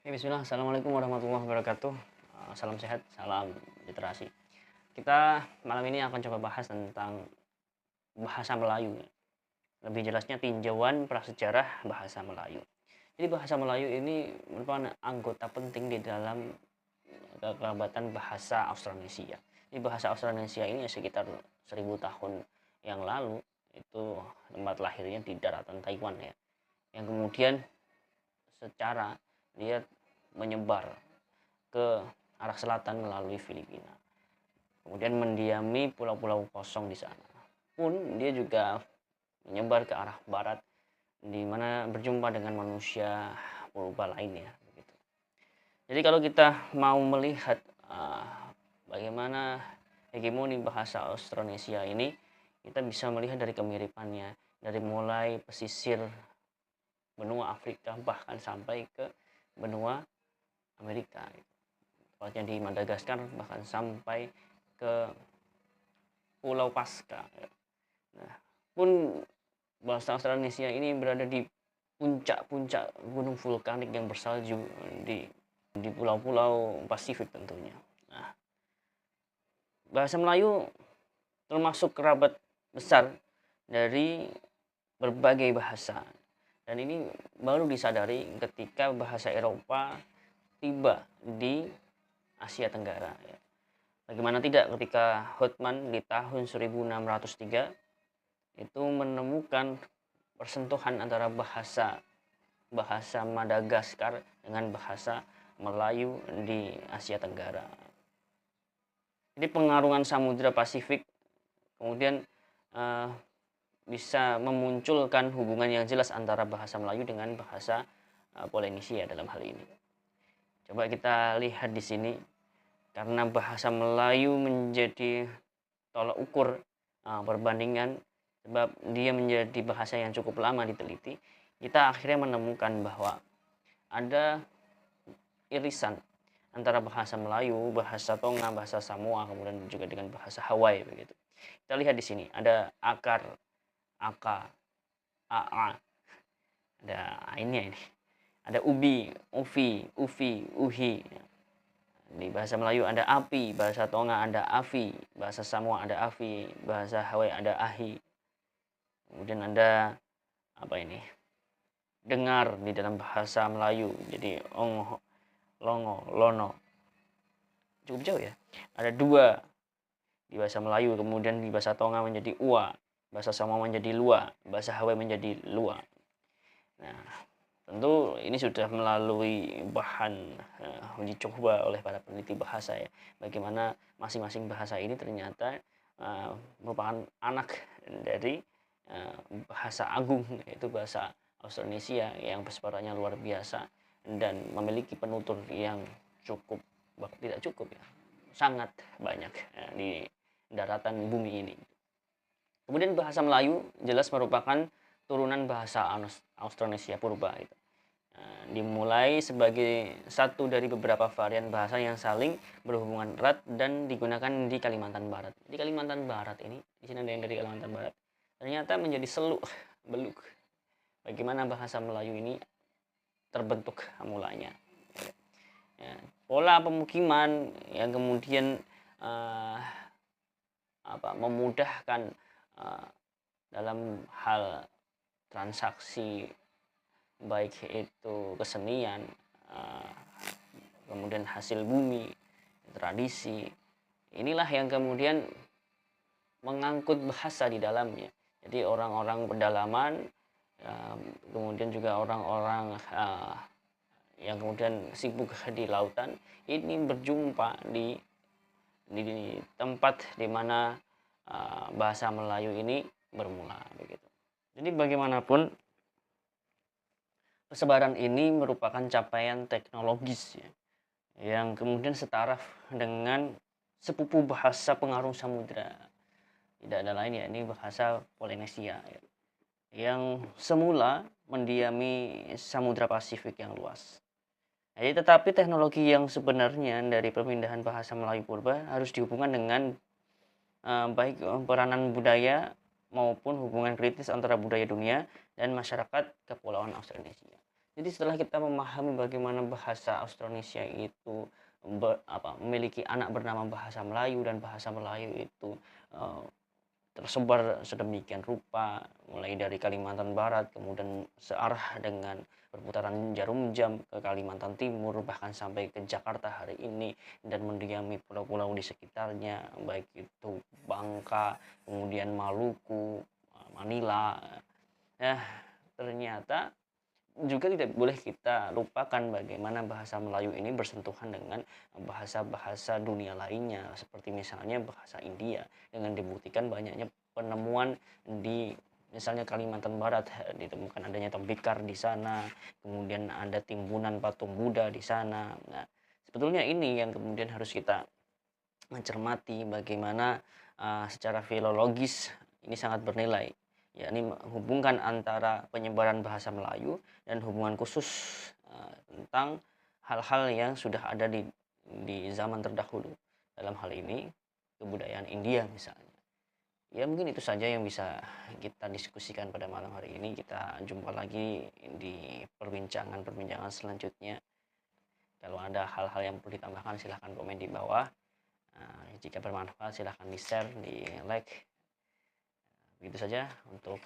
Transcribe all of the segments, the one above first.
Bismillah. Assalamualaikum warahmatullahi wabarakatuh. Salam sehat, salam literasi. Kita malam ini akan coba bahas tentang bahasa Melayu. Lebih jelasnya tinjauan prasejarah bahasa Melayu. Jadi bahasa Melayu ini merupakan anggota penting di dalam kekerabatan bahasa Austronesia. Di bahasa Austronesia ini sekitar 1000 tahun yang lalu itu tempat lahirnya di daratan Taiwan ya. Yang kemudian secara dia menyebar ke arah selatan melalui Filipina. Kemudian mendiami pulau-pulau kosong di sana. Pun dia juga menyebar ke arah barat di mana berjumpa dengan manusia purba lainnya begitu. Jadi kalau kita mau melihat bagaimana hegemoni bahasa Austronesia ini, kita bisa melihat dari kemiripannya dari mulai pesisir benua Afrika bahkan sampai ke benua Amerika, tepatnya di Madagaskar bahkan sampai ke Pulau Paska. Nah, pun bahasa Austronesia ini berada di puncak-puncak gunung vulkanik yang bersalju di pulau-pulau Pasifik tentunya. Nah, bahasa Melayu termasuk kerabat besar dari berbagai bahasa. Dan ini baru disadari ketika bahasa Eropa tiba di Asia Tenggara. Bagaimana tidak ketika Hotman di tahun 1603 itu menemukan persentuhan antara bahasa Madagaskar dengan bahasa Melayu di Asia Tenggara. Jadi pengarungan Samudra Pasifik kemudian bisa memunculkan hubungan yang jelas antara bahasa Melayu dengan bahasa Polinesia dalam hal ini. Coba kita lihat di sini, karena bahasa Melayu menjadi tolak ukur perbandingan, sebab dia menjadi bahasa yang cukup lama diteliti, kita akhirnya menemukan bahwa ada irisan antara bahasa Melayu, bahasa Tonga, bahasa Samoa, kemudian juga dengan bahasa Hawaii begitu. Kita lihat di sini ada akar, aka, aa, ada ini. Ada ubi, uvi, uhi. Di bahasa Melayu ada api, bahasa Tonga ada afi, bahasa Samoa ada afi, bahasa Hawaii ada ahi. Kemudian ada apa ini? Dengar di dalam bahasa Melayu. Jadi ongo, longo, lono. Cukup jauh ya. Ada dua di bahasa Melayu, kemudian di bahasa Tonga menjadi ua, bahasa Samoa menjadi lua, bahasa Hawaii menjadi lua. Nah, tentu ini sudah melalui bahan uji coba oleh para peneliti bahasa ya. Bagaimana masing-masing bahasa ini ternyata merupakan anak dari bahasa agung, yaitu bahasa Austronesia yang persebarannya luar biasa dan memiliki penutur yang tidak cukup ya, sangat banyak di daratan bumi ini. Kemudian bahasa Melayu jelas merupakan turunan bahasa Austronesia purba itu. Dimulai sebagai satu dari beberapa varian bahasa yang saling berhubungan erat dan digunakan di Kalimantan Barat. Di Kalimantan Barat ini, di sini ada yang dari Kalimantan Barat, ternyata menjadi seluk beluk bagaimana bahasa Melayu ini terbentuk mulanya. Ya, pola pemukiman yang kemudian memudahkan dalam hal transaksi, baik itu kesenian, kemudian hasil bumi, tradisi. Inilah yang kemudian mengangkut bahasa di dalamnya. Jadi orang-orang pedalaman, kemudian juga orang-orang yang kemudian sibuk di lautan, ini berjumpa di tempat di mana bahasa Melayu ini bermula begitu. Jadi bagaimanapun persebaran ini merupakan capaian teknologis ya, yang kemudian setaraf dengan sepupu bahasa pengarung samudra. Tidak ada lain ya, ini bahasa Polinesia ya, yang semula mendiami Samudra Pasifik yang luas. Jadi, tetapi teknologi yang sebenarnya dari pemindahan bahasa Melayu purba harus dihubungkan dengan baik peranan budaya maupun hubungan kritis antara budaya dunia dan masyarakat kepulauan Austronesia. Jadi setelah kita memahami bagaimana bahasa Austronesia itu memiliki anak bernama bahasa Melayu, dan bahasa Melayu itu eh, tersebar sedemikian rupa, mulai dari Kalimantan Barat, kemudian searah dengan perputaran jarum jam ke Kalimantan Timur, bahkan sampai ke Jakarta hari ini, dan mendiami pulau-pulau di sekitarnya, baik itu Bangka, kemudian Maluku, Manila. Ya, ternyata juga tidak boleh kita lupakan bagaimana bahasa Melayu ini bersentuhan dengan bahasa-bahasa dunia lainnya, seperti misalnya bahasa India, dengan dibuktikan banyaknya penemuan di misalnya Kalimantan Barat, ditemukan adanya tembikar di sana, kemudian ada timbunan patung Buddha di sana. Nah, sebetulnya ini yang kemudian harus kita mencermati bagaimana secara filologis ini sangat bernilai, yakni menghubungkan antara penyebaran bahasa Melayu dan hubungan khusus tentang hal-hal yang sudah ada di zaman terdahulu. Dalam hal ini kebudayaan India misalnya. Ya mungkin itu saja yang bisa kita diskusikan pada malam hari ini. Kita jumpa lagi di perbincangan-perbincangan selanjutnya. Kalau ada hal-hal yang perlu ditambahkan silahkan komen di bawah. Jika bermanfaat silahkan di share, di like. Begitu saja untuk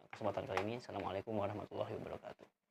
kesempatan kali ini. Assalamualaikum warahmatullahi wabarakatuh.